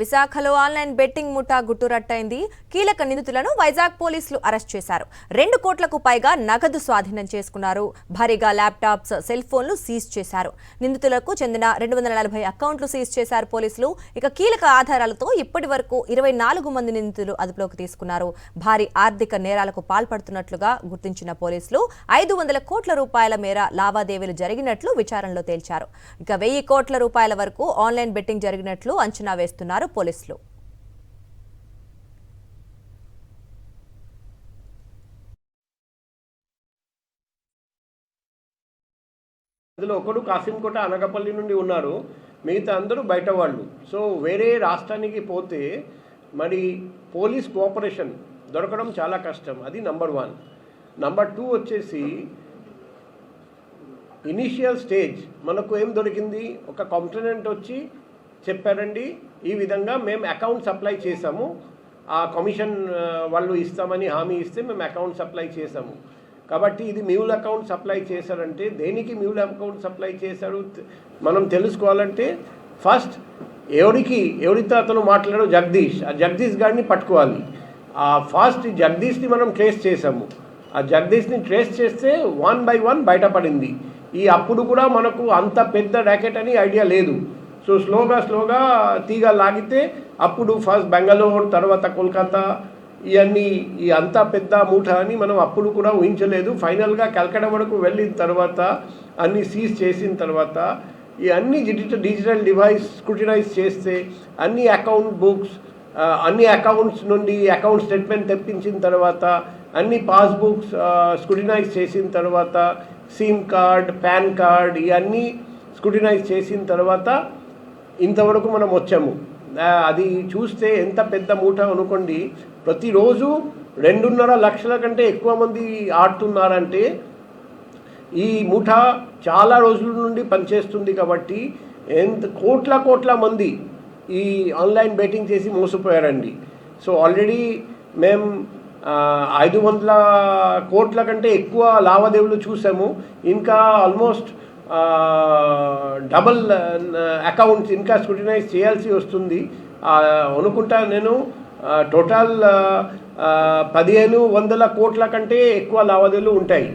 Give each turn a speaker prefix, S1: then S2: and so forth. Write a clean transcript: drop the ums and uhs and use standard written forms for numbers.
S1: విశాఖలో online betting ముఠా గుట్టురట్టయింది. కీలక నిందితులను వైజాగ్ పోలీసులు అరెస్ట్ చేశారు. 2 కోట్లకు పైగా నగదు స్వాధీనం చేసుకున్నారు. భారీగా ల్యాప్టాప్స్, సెల్ ఫోన్లు సీజ్ చేశారు. నిందితులకు చెందిన 240 అకౌంట్లు సీజ్ చేశారు పోలీసులు. ఇక కీలక ఆధారాలతో ఇప్పటి వరకు 24 మంది నిందితులు అదుపులోకి తీసుకున్నారు. భారీ ఆర్థిక నేరాలకు పాల్పడుతున్నట్లుగా గుర్తించిన పోలీసులు 500 కోట్ల రూపాయల మేర లావాదేవీలు జరిగినట్లు విచారణలో తేల్చారు. ఇక 1000 కోట్ల రూపాయల వరకు ఆన్లైన్ బెట్టింగ్ జరిగినట్లు అంచనా వేస్తున్నారు పోలీసులు.
S2: అందులో ఒకడు కాసింకోట అనగపల్లి నుండి ఉన్నారు, మిగతా అందరూ బయట వాళ్ళు. సో వేరే రాష్ట్రానికి పోతే మరి పోలీస్ కోఆపరేషన్ దొరకడం చాలా కష్టం. అది నంబర్ 1. నంబర్ 2 వచ్చేసి ఇనిషియల్ స్టేజ్ మనకు ఏం దొరికింది, ఒక కంప్లైంట్ వచ్చి చెప్పారండి ఈ విధంగా మేము అకౌంట్ సప్లై చేసాము, ఆ కమిషన్ వాళ్ళు ఇస్తామని హామీ ఇస్తే మేము అకౌంట్ సప్లై చేసాము. కాబట్టి ఇది మ్యూల్ అకౌంట్ సప్లై చేశారంటే దేనికి మ్యూల్ అకౌంట్ సప్లై చేశారు మనం తెలుసుకోవాలంటే ఫస్ట్ ఎవరితో అతను మాట్లాడాడు జగదీష్, ఆ జగదీష్ గారిని పట్టుకోవాలి. ఆ ఫస్ట్ జగదీష్ని మనం ట్రేస్ చేసాము. ఆ జగదీష్ని ట్రేస్ చేస్తే 1 by 1 బయటపడింది. ఈ అప్పుడు కూడా మనకు అంత పెద్ద ర్యాకెట్ అని ఐడియా లేదు. సో స్లోగా తీగ లాగితే అప్పుడు ఫస్ట్ బెంగళూరు, తర్వాత కోల్కతా, ఇవన్నీ ఈ అంత పెద్ద మూట అని మనం అప్పుడు కూడా ఊహించలేదు. ఫైనల్గా కల్కటా వరకు వెళ్ళిన తర్వాత అన్నీ సీజ్ చేసిన తర్వాత ఈ అన్ని డిజిటల్ డివైస్ స్క్రూటినైజ్ చేస్తే అన్ని అకౌంట్ బుక్స్, అన్ని అకౌంట్స్ నుండి అకౌంట్ స్టేట్మెంట్ తెప్పించిన తర్వాత అన్ని పాస్బుక్స్ స్క్రూటినైజ్ చేసిన తర్వాత సిమ్ కార్డ్, పాన్ కార్డ్ ఇవన్నీ స్క్రూటినైజ్ చేసిన తర్వాత ఇంతవరకు మనం వచ్చాము. అది చూస్తే ఎంత పెద్ద మూట అనుకోండి. ప్రతిరోజు 2.5 లక్షల కంటే ఎక్కువ మంది ఆడుతున్నారంటే ఈ మూట చాలా రోజుల నుండి పనిచేస్తుంది. కాబట్టి కోట్ల మంది ఈ ఆన్లైన్ బెట్టింగ్ చేసి మోసపోయారండి. సో ఆల్రెడీ మేము 500 కోట్ల కంటే ఎక్కువ లావాదేవీలు చూసాము. ఇంకా ఆల్మోస్ట్ డబల్ అకౌంట్స్ ఇంకా స్క్రూటినైజ్ చేయాల్సి వస్తుంది అనుకుంటా. నేను టోటల్ 1500 కోట్ల కంటే ఎక్కువ లావాదేవీలు ఉంటాయి.